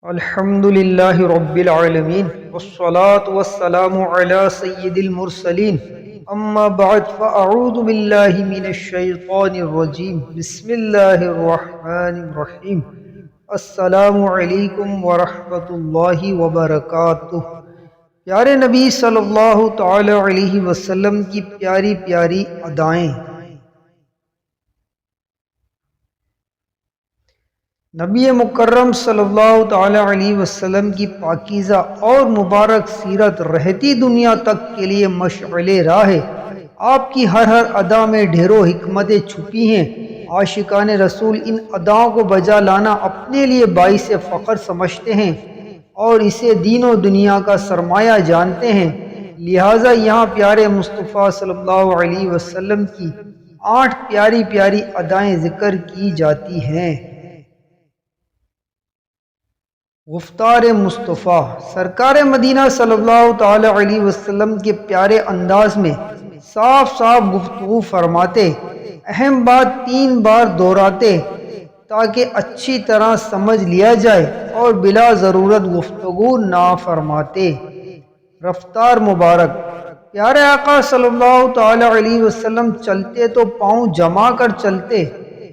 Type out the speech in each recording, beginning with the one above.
الحمد للہ رب العالمین والصلاة والسلام علی سید المرسلین اما بعد فاعوذ باللہ من الشیطان الرجیم بسم اللہ الرحمن الرحیم السلام علیکم ورحمۃ اللہ وبرکاتہ۔ پیارے نبی صلی اللہ تعالی علیہ وسلم کی پیاری پیاری ادائیں۔ نبی مکرم صلی اللہ تعالی علیہ وسلم کی پاکیزہ اور مبارک سیرت رہتی دنیا تک کے لیے مشعل راہ ہے۔ آپ کی ہر ادا میں ڈھیروں حکمتیں چھپی ہیں۔ عاشقان رسول ان اداؤں کو بجا لانا اپنے لیے باعث فخر سمجھتے ہیں اور اسے دین و دنیا کا سرمایہ جانتے ہیں۔ لہٰذا یہاں پیارے مصطفیٰ صلی اللہ علیہ وسلم کی 8 پیاری پیاری ادائیں ذکر کی جاتی ہیں۔ گفتار مصطفیٰ۔ سرکار مدینہ صلی اللہ تعالی علیہ وسلم کے پیارے انداز میں صاف صاف گفتگو فرماتے، اہم بات 3 بار دہراتے تاکہ اچھی طرح سمجھ لیا جائے اور بلا ضرورت گفتگو نہ فرماتے۔ رفتار مبارک۔ پیارے آقا صلی اللہ تعالی علیہ وسلم چلتے تو پاؤں جما کر چلتے،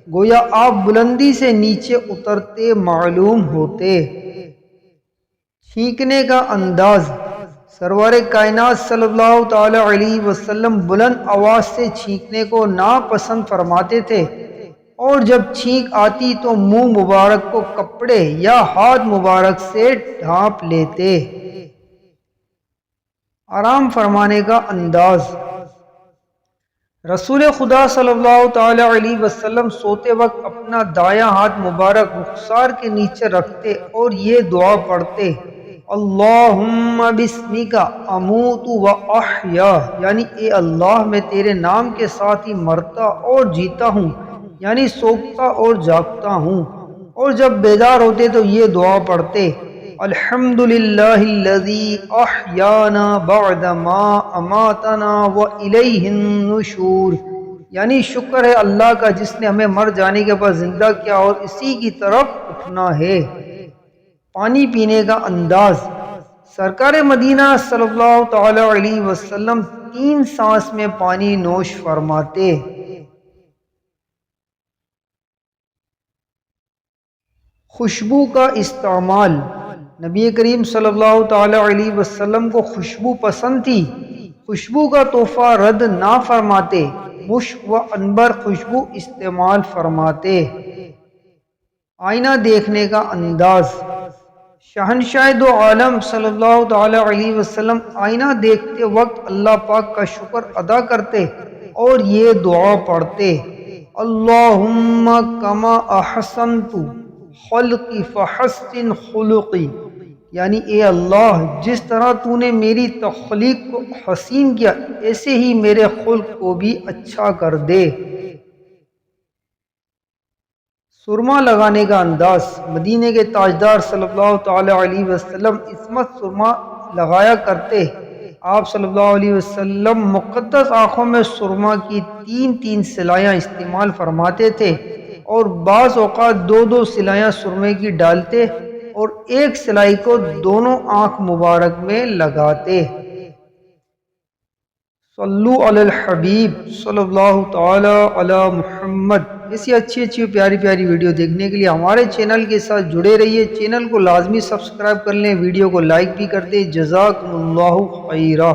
گویا آپ بلندی سے نیچے اترتے معلوم ہوتے۔ چھینکنے کا انداز۔ سرور کائنات صلی اللہ تعالی علیہ وسلم بلند آواز سے چھینکنے کو ناپسند فرماتے تھے، اور جب چھینک آتی تو منہ مبارک کو کپڑے یا ہاتھ مبارک سے ڈھانپ لیتے۔ آرام فرمانے کا انداز۔ رسول خدا صلی اللہ تعالی علیہ وسلم سوتے وقت اپنا دایاں ہاتھ مبارک رخسار کے نیچے رکھتے اور یہ دعا پڑھتے، اللہم بسمک اموت و احیا، یعنی اے اللہ میں تیرے نام کے ساتھ ہی مرتا اور جیتا ہوں، یعنی سوتا اور جاگتا ہوں۔ اور جب بیدار ہوتے تو یہ دعا پڑھتے، الحمدللہ الذی احیانا بعد ما اماتنا و الیہ النشور، یعنی شکر ہے اللہ کا جس نے ہمیں مر جانے کے بعد زندہ کیا اور اسی کی طرف اٹھنا ہے۔ پانی پینے کا انداز۔ سرکار مدینہ صلی اللہ تعالی علیہ وسلم 3 سانس میں پانی نوش فرماتے۔ خوشبو کا استعمال۔ نبی کریم صلی اللہ تعالی علیہ وسلم کو خوشبو پسند تھی، خوشبو کا تحفہ رد نہ فرماتے، مشک و عنبر خوشبو استعمال فرماتے۔ آئینہ دیکھنے کا انداز۔ شہنشاہ دو عالم صلی اللہ تعالی علیہ وسلم آئینہ دیکھتے وقت اللہ پاک کا شکر ادا کرتے اور یہ دعا پڑھتے، اللہم کما احسنت خلقی فحسن خلقی، یعنی اے اللہ جس طرح تو نے میری تخلیق کو حسین کیا ایسے ہی میرے خلق کو بھی اچھا کر دے۔ سرما لگانے کا انداز۔ مدینے کے تاجدار صلی اللہ تعالی علیہ وسلم عصمت سرما لگایا کرتے۔ آپ صلی اللہ علیہ وسلم مقدس آنکھوں میں سرما کی 3 سلائیاں استعمال فرماتے تھے اور بعض اوقات 2 سلائیاں سرمے کی ڈالتے اور ایک سلائی کو دونوں آنکھ مبارک میں لگاتے۔ صلو علی الحبیب صلی اللہ تعالی علی محمد۔ ایسی اچھی پیاری پیاری ویڈیو دیکھنے کے لیے ہمارے چینل کے ساتھ جڑے رہیے۔ چینل کو لازمی سبسکرائب کر لیں، ویڈیو کو لائک بھی کر دیں۔ جزاکم اللہ خیرہ۔